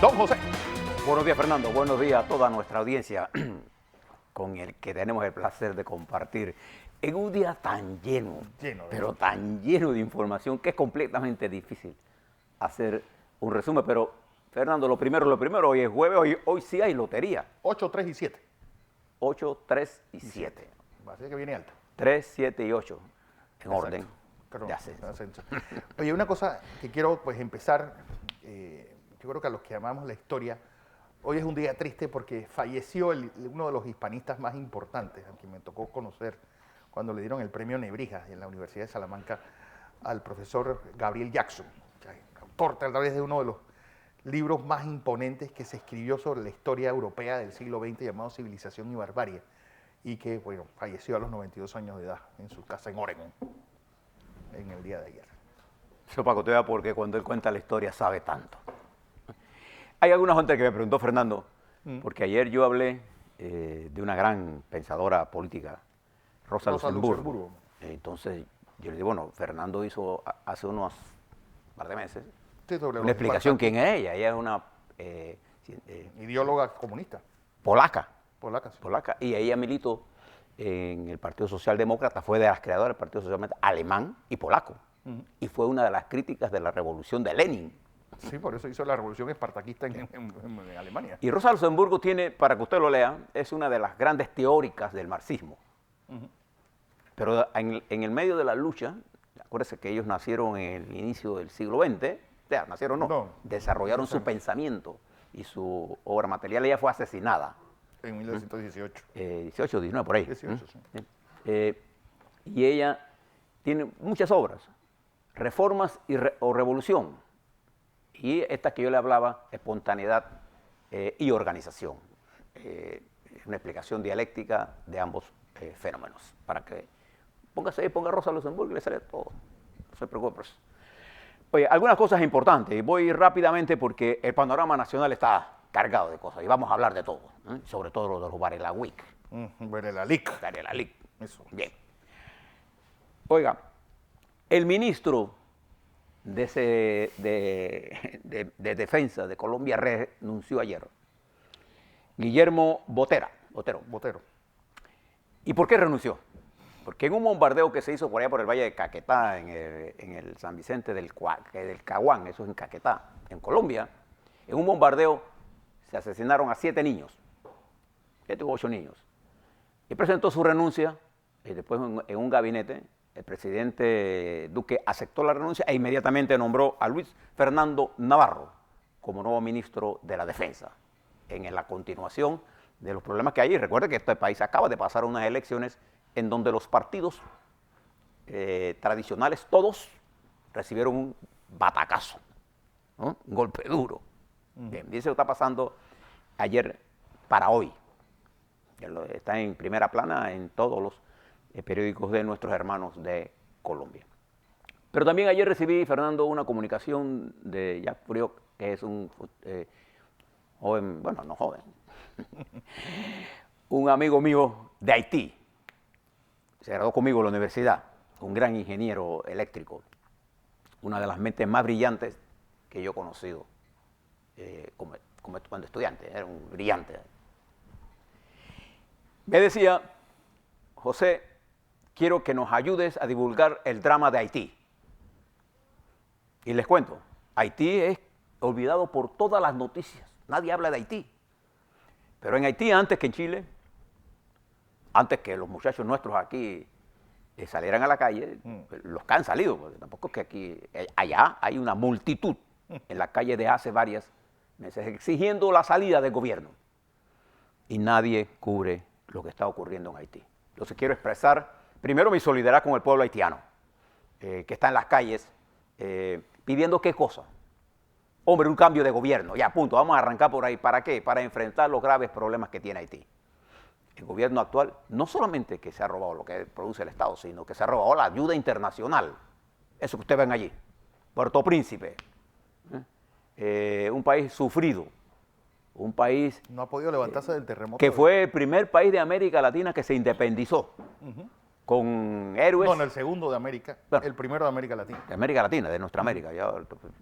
Don José. Buenos días, Fernando. Buenos días a toda nuestra audiencia con el que tenemos el placer de compartir en un día tan lleno, pero tan lleno de información que es completamente difícil hacer un resumen. Pero, Fernando, lo primero, hoy es jueves, hoy sí hay lotería. 8, 3 y 7. 8, 3 y 7. Así que viene alta. 3, 7 y 8, en Exacto. orden Claro, de ascenso. Oye, una cosa que quiero pues empezar, yo creo que a los que amamos la historia, hoy es un día triste porque falleció uno de los hispanistas más importantes, a quien me tocó conocer cuando le dieron el premio Nebrija en la Universidad de Salamanca al profesor Gabriel Jackson, autor tal vez de uno de los libros más imponentes que se escribió sobre la historia europea del siglo XX llamado Civilización y Barbarie, y que bueno, falleció a los 92 años de edad en su casa en Oregon en el día de ayer. Eso para que usted vea porque cuando él cuenta la historia sabe tanto. Hay alguna gente que me preguntó, Fernando, porque ayer yo hablé de una gran pensadora política, Rosa Luxemburgo. Entonces yo le digo, bueno, Fernando hizo hace unos par de meses una explicación quién es ella. Ella es una ideóloga comunista. Polaca. Polaca, sí. Polaca. Y ella militó en el Partido Socialdemócrata, fue de las creadoras del Partido Socialdemócrata alemán y polaco. Y fue una de las críticas de la revolución de Lenin. Sí, por eso hizo la revolución espartaquista en Alemania. Y Rosa Luxemburgo tiene, para que usted lo lea, es una de las grandes teóricas del marxismo. Pero en el medio de la lucha, acuérdense que ellos nacieron en el inicio del siglo XX, o sea, nacieron no, desarrollaron su pensamiento y su obra material. Ella fue asesinada. En 1918. 18, 19, por ahí. 18, sí. Y ella tiene muchas obras, Reformas o Revolución. Y esta que yo le hablaba, Espontaneidad y Organización. Una explicación dialéctica de ambos fenómenos. Para que póngase ahí, ponga Rosa Luxemburgo y le sale todo. No se preocupe. Oye, algunas cosas importantes. Y voy rápidamente porque el panorama nacional está cargado de cosas. Y vamos a hablar de todo. Sobre todo lo de los Barelawik. Barelawik. Eso. Bien. Oiga, el ministro de Defensa de Colombia renunció ayer, Guillermo Botero. ¿Y por qué renunció? Porque en un bombardeo que se hizo por allá por el Valle de Caquetá, en el San Vicente del Caguán, eso es en Caquetá, en Colombia, en un bombardeo se asesinaron a 7 niños, 7 u 8 niños. Y presentó su renuncia, y después en un gabinete, el presidente Duque aceptó la renuncia e inmediatamente nombró a Luis Fernando Navarro como nuevo ministro de la Defensa, en la continuación de los problemas que hay. Recuerde que este país acaba de pasar unas elecciones en donde los partidos tradicionales, todos, recibieron un batacazo, ¿no? Un golpe duro. Bien, y eso está pasando ayer para hoy. Está en primera plana en todos los periódicos de nuestros hermanos de Colombia. Pero también ayer recibí, Fernando, una comunicación de Jacques Furiot, que es un joven, bueno, no joven, un amigo mío de Haití. Se graduó conmigo en la universidad, un gran ingeniero eléctrico, una de las mentes más brillantes que yo he conocido cuando estudiante, era un brillante. Me decía, José, quiero que nos ayudes a divulgar el drama de Haití. Y les cuento, Haití es olvidado por todas las noticias, nadie habla de Haití. Pero en Haití, antes que en Chile, antes que los muchachos nuestros aquí salieran a la calle, los que han salido, porque tampoco es que aquí, allá hay una multitud en la calle de hace varios meses exigiendo la salida del gobierno. Y nadie cubre lo que está ocurriendo en Haití. Entonces quiero expresar primero mi solidaridad con el pueblo haitiano, que está en las calles pidiendo qué cosa. Hombre, un cambio de gobierno, ya, punto, vamos a arrancar por ahí. ¿Para qué? Para enfrentar los graves problemas que tiene Haití. El gobierno actual no solamente que se ha robado lo que produce el Estado, sino que se ha robado la ayuda internacional. Eso que ustedes ven allí, Puerto Príncipe, un país sufrido, un país... No ha podido levantarse del terremoto. Que fue el primer país de América Latina que se independizó, con héroes... No, el segundo de América, bueno, el primero de América Latina. De América Latina, de nuestra América. Ya,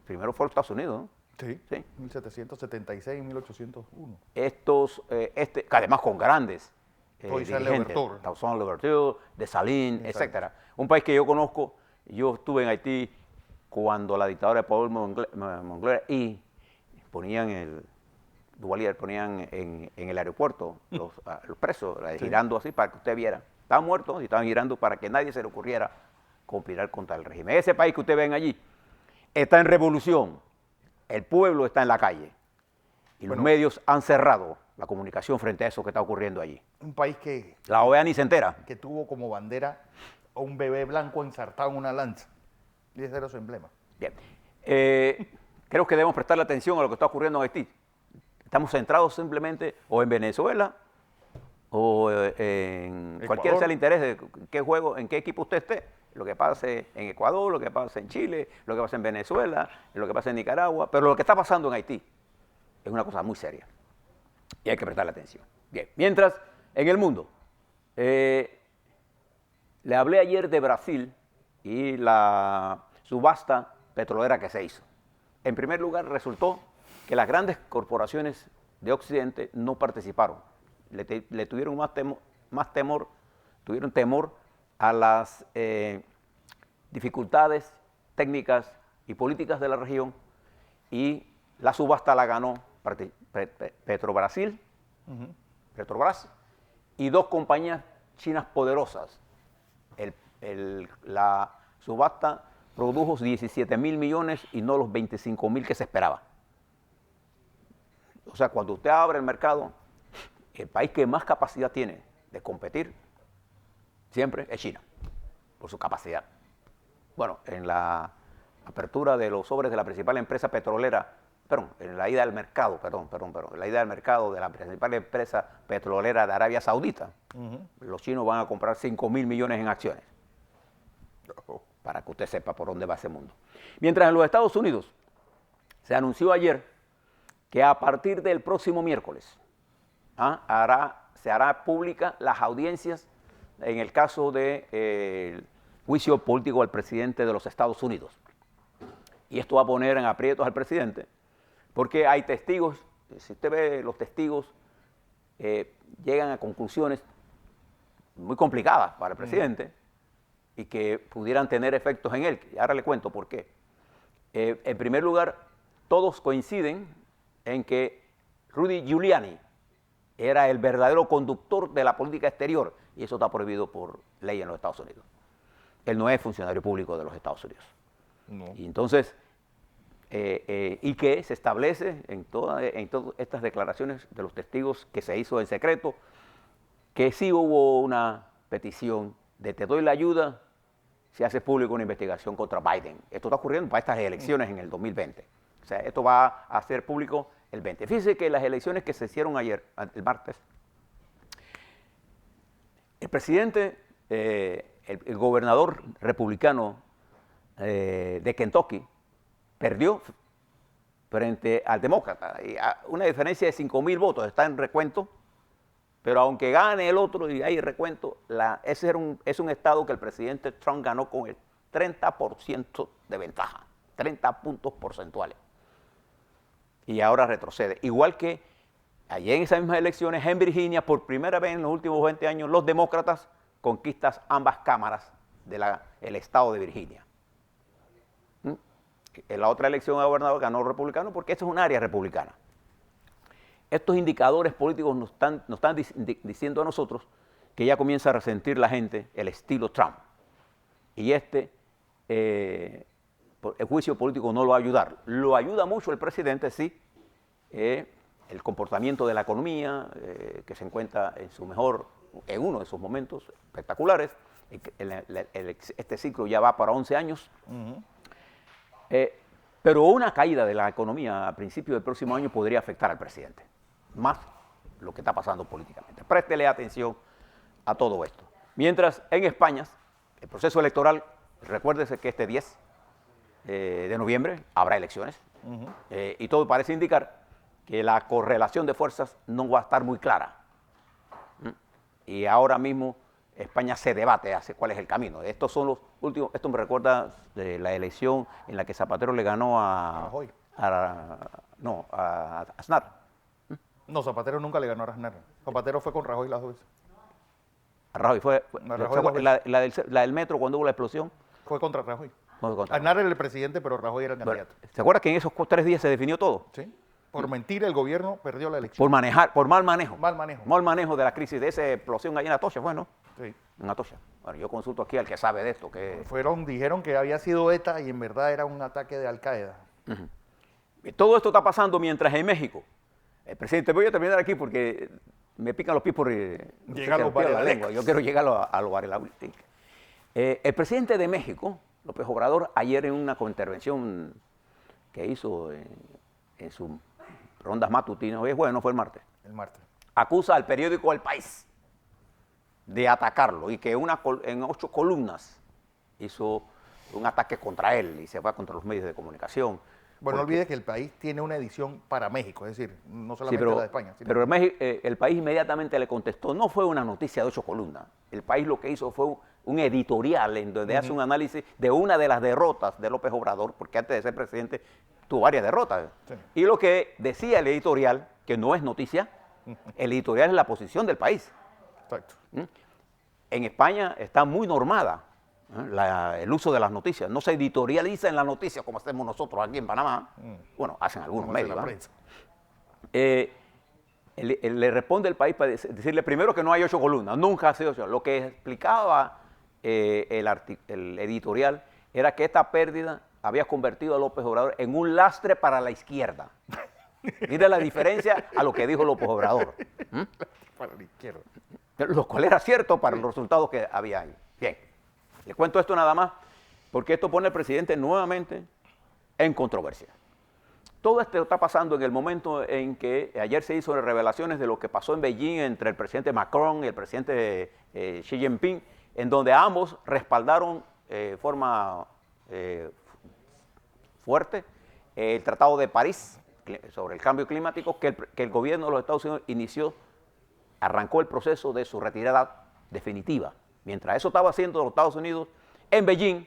primero fue los Estados Unidos, ¿no? Sí, ¿sí? 1776 y 1801. Que además con grandes Toussaint dirigentes, Louverture. Toussaint Louverture, Dessalines, Exacto. etcétera. Un país que yo conozco, yo estuve en Haití cuando la dictadura de Paul Mongler y ponían Duvalier ponían en el aeropuerto los presos, Sí. girando así para que usted viera. Estaban muertos y estaban girando para que nadie se le ocurriera conspirar contra el régimen. Ese país que ustedes ven allí está en revolución, el pueblo está en la calle y los Bueno, medios han cerrado la comunicación frente a eso que está ocurriendo allí. un país que La OEA ni se entera. tuvo como bandera a un bebé blanco ensartado en una lanza. Y ese era su emblema. Bien. Creo que debemos prestarle atención a lo que está ocurriendo en Haití. Estamos centrados simplemente o en Venezuela o en Ecuador. cualquier sea el interés de qué juego, en qué equipo usted esté. Lo que pase en Ecuador, lo que pase en Chile, lo que pase en Venezuela, lo que pase en Nicaragua. Pero lo que está pasando en Haití es una cosa muy seria y hay que prestarle atención. Bien. Mientras, en el mundo, le hablé ayer de Brasil y la subasta petrolera que se hizo. En primer lugar, resultó que las grandes corporaciones de Occidente no participaron. Le tuvieron tuvieron temor a las dificultades técnicas y políticas de la región y la subasta la ganó Petrobrasil, Petrobras, y dos compañías chinas poderosas. La subasta produjo 17.000 millones y no los 25.000 que se esperaba. O sea, cuando usted abre el mercado, el país que más capacidad tiene de competir siempre es China, por su capacidad. Bueno, en la apertura de los sobres de la principal empresa petrolera, en la ida al mercado, en la ida al mercado de la principal empresa petrolera de Arabia Saudita, los chinos van a comprar 5.000 millones en acciones, para que usted sepa por dónde va ese mundo. Mientras en los Estados Unidos se anunció ayer que a partir del próximo miércoles se hará pública las audiencias en el caso del juicio político al presidente de los Estados Unidos. Y esto va a poner en aprietos al presidente, porque hay testigos, si usted ve los testigos, llegan a conclusiones muy complicadas para el presidente y que pudieran tener efectos en él. Y ahora le cuento por qué. En primer lugar, todos coinciden en que Rudy Giuliani era el verdadero conductor de la política exterior y eso está prohibido por ley en los Estados Unidos. Él no es funcionario público de los Estados Unidos. No. Y entonces, y que se establece en todas estas declaraciones de los testigos que se hizo en secreto, que sí hubo una petición de te doy la ayuda si hace público una investigación contra Biden. Esto está ocurriendo para estas elecciones en el 2020. O sea, esto va a ser público el 20. Fíjense que las elecciones que se hicieron ayer, el martes, el presidente, el gobernador republicano de Kentucky perdió frente al demócrata. Y una diferencia de 5.000 votos, está en recuento, pero aunque gane el otro y hay recuento, ese es un estado que el presidente Trump ganó con el 30% de ventaja, 30 puntos porcentuales. Y ahora retrocede. Igual que allí en esas mismas elecciones, en Virginia, por primera vez en los últimos 20 años, los demócratas conquistan ambas cámaras del estado de Virginia. En la otra elección a gobernador ganó el republicano porque esto es un área republicana. Estos indicadores políticos nos están diciendo a nosotros que ya comienza a resentir la gente el estilo Trump. Y el juicio político no lo va a ayudar. Lo ayuda mucho el presidente, sí, el comportamiento de la economía, que se encuentra en uno de sus momentos espectaculares. Este ciclo ya va para 11 años. Pero una caída de la economía a principios del próximo año podría afectar al presidente, más lo que está pasando políticamente. Préstele atención a todo esto. Mientras en España, el proceso electoral, recuérdese que este 10 de noviembre habrá elecciones y todo parece indicar que la correlación de fuerzas no va a estar muy clara. Y ahora mismo España se debate hacia cuál es el camino. Estos son los últimos. Esto me recuerda de la elección en la que Zapatero le ganó a a Aznar. No, Zapatero nunca le ganó a Aznar. Zapatero fue con Rajoy las dos veces. A Rajoy fue, A Rajoy dos veces. la del metro cuando hubo la explosión. Fue contra Rajoy. No, contra- Aznar era el presidente, pero Rajoy era el Bueno, candidato. ¿se acuerda que en esos 3 días se definió todo? ¿Sí? Por mentira el gobierno perdió la elección. Por mal manejo. Mal manejo. Mal manejo de la crisis, de esa explosión allá en Atocha, bueno, Sí. en Atocha. Bueno, yo consulto aquí al que sabe de esto, que Dijeron que había sido ETA y en verdad era un ataque de Al-Qaeda. Y todo esto está pasando mientras en México, el presidente, voy a terminar aquí porque me pican los pies por Llegar a los la Varela lengua. Yo quiero llegar a los Varela. El presidente de México, López Obrador, ayer en una intervención que hizo en sus rondas matutinas, hoy es jueves, no fue el martes, El martes. acusa al periódico El País de atacarlo y que en 8 columnas hizo un ataque contra él y se fue contra los medios de comunicación. Bueno, no Porque- olvides que el país tiene una edición para México, es decir, no Sí, solamente la de España. Sino pero el país inmediatamente le contestó, no fue una noticia de 8 columnas, el país lo que hizo fue un editorial en donde hace un análisis de una de las derrotas de López Obrador, porque antes de ser presidente tuvo varias derrotas. Sí. Y lo que decía el editorial, que no es noticia, el editorial es la posición del país. Exacto. En España está muy normada el uso de las noticias. No se editorializa en las noticias como hacemos nosotros aquí en Panamá. Bueno, hacen algunos Como hace medios. la ¿verdad? prensa. Le responde el país para decirle primero que no hay 8 columnas, nunca ha sido 8. Lo que explicaba el editorial era que esta pérdida había convertido a López Obrador en un lastre para la izquierda. Mira la diferencia a lo que dijo López Obrador. Para la izquierda. Lo cual era cierto para los resultados que había ahí. Bien, le cuento esto nada más, porque esto pone al presidente nuevamente en controversia. Todo esto está pasando en el momento en que ayer se hizo revelaciones de lo que pasó en Beijing entre el presidente Macron y el presidente Xi Jinping, en donde ambos respaldaron de forma fuerte el Tratado de París sobre el cambio climático que el gobierno de los Estados Unidos arrancó el proceso de su retirada definitiva. Mientras eso estaba haciendo los Estados Unidos, en Beijing,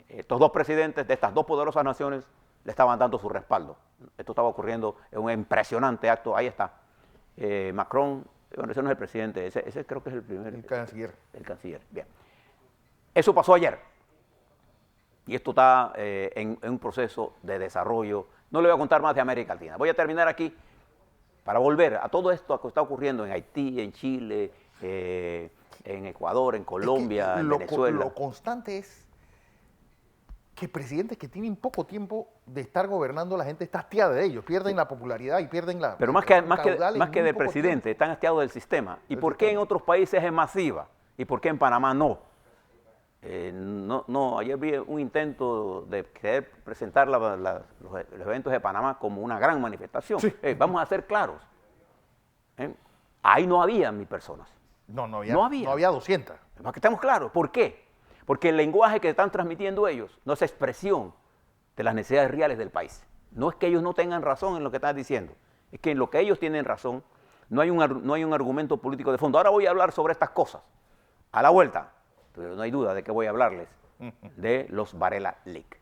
estos dos presidentes de estas dos poderosas naciones le estaban dando su respaldo. Esto estaba ocurriendo en un impresionante acto. Ahí está. Macron, bueno, ese no es el presidente, ese creo que es el primer. El canciller. El canciller, bien. Eso pasó ayer. Y esto está en un proceso de desarrollo. No le voy a contar más de América Latina. Voy a terminar aquí para volver a todo esto que está ocurriendo en Haití, en Chile, en Ecuador, en Colombia, en Venezuela. Lo constante es que presidentes que tienen poco tiempo de estar gobernando, la gente está hastiada de ellos, pierden la popularidad y pierden la. Pero más que del presidente, están hastiados del sistema. ¿Y por qué en otros países es masiva? ¿Y por qué en Panamá no? Ayer vi un intento de querer presentar los eventos de Panamá como una gran manifestación. Sí. Vamos a ser claros. Ahí no había 1000 personas. No No había. había 200. Para que estemos claros. ¿Por qué? Porque el lenguaje que están transmitiendo ellos no es expresión de las necesidades reales del país. No es que ellos no tengan razón en lo que están diciendo. Es que en lo que ellos tienen razón no hay un argumento político de fondo. Ahora voy a hablar sobre estas cosas. A la vuelta. Pero no hay duda de que voy a hablarles de los Varela Leaks.